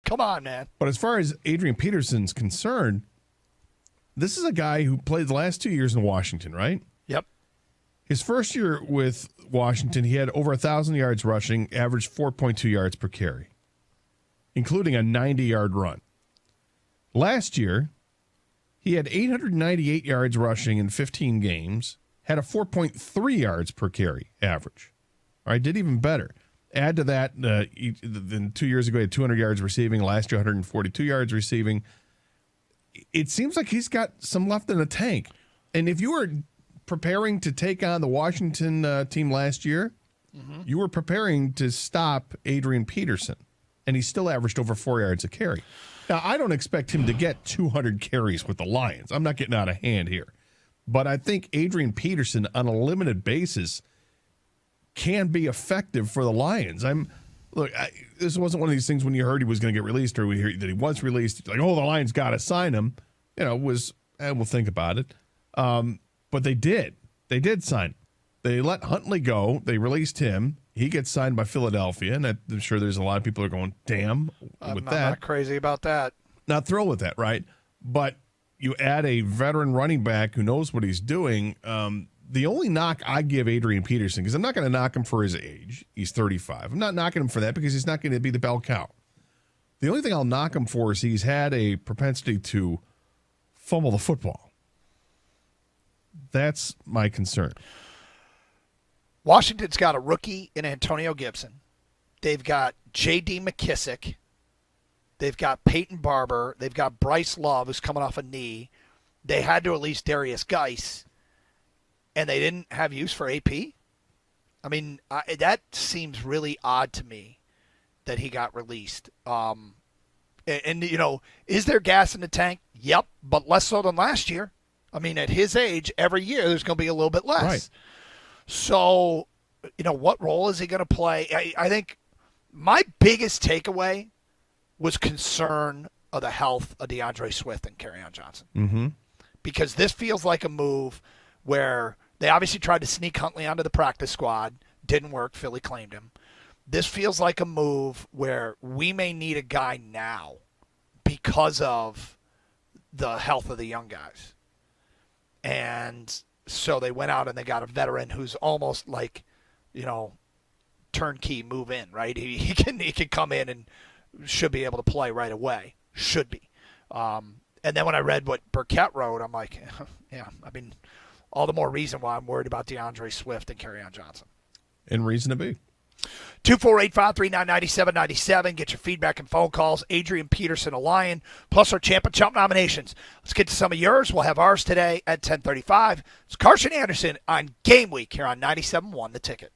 Come on, man. But as far as Adrian Peterson's concerned, this is a guy who played the last 2 years in Washington, right? Yep. His first year with Washington, he had over 1,000 yards rushing, averaged 4.2 yards per carry, including a 90-yard run. Last year, he had 898 yards rushing in 15 games, had a 4.3 yards per carry average. All right, did even better. Add to that, then 2 years ago, he had 200 yards receiving. Last year, 142 yards receiving. It seems like he's got some left in the tank. And if you were preparing to take on the Washington team last year, you were preparing to stop Adrian Peterson, and he still averaged over 4 yards a carry. Now, I don't expect him to get 200 carries with the Lions. I'm not getting out of hand here. But I think Adrian Peterson, on a limited basis, can be effective for the Lions. This wasn't one of these things when you heard he was going to get released or we heard that he was released. Like, oh, the Lions got to sign him. We'll think about it. But they did. They did sign him. They let Huntley go. They released him. He gets signed by Philadelphia, and I'm sure there's a lot of people who are going, damn, with that. I'm not crazy about that. Not thrilled with that, right? But you add a veteran running back who knows what he's doing. The only knock I give Adrian Peterson, because I'm not going to knock him for his age. He's 35. I'm not knocking him for that because he's not going to be the bell cow. The only thing I'll knock him for is he's had a propensity to fumble the football. That's my concern. Washington's got a rookie in Antonio Gibson. They've got J.D. McKissick. They've got Peyton Barber. They've got Bryce Love, who's coming off a knee. They had to release Darius Geis, and they didn't have use for AP. I mean, that seems really odd to me that he got released. Is there gas in the tank? Yep, but less so than last year. I mean, at his age, every year there's going to be a little bit less. Right. So, what role is he going to play? I think my biggest takeaway was concern of the health of DeAndre Swift and Kerryon Johnson. Mm-hmm. Because this feels like a move where they obviously tried to sneak Huntley onto the practice squad. Didn't work. Philly claimed him. This feels like a move where we may need a guy now because of the health of the young guys. And so they went out and they got a veteran who's almost like, turnkey move in, right? He can come in and should be able to play right away. Should be. And then when I read what Burkett wrote, I'm like, yeah, I mean, all the more reason why I'm worried about DeAndre Swift and Kerryon Johnson. And reason to be. 248-539-9797. Get your feedback and phone calls. Adrian Peterson, a Lion, plus our Champ and Chump nominations. Let's get to some of yours. We'll have ours today at 10:35. It's Carson Anderson on Game Week here on 97.1 The Ticket.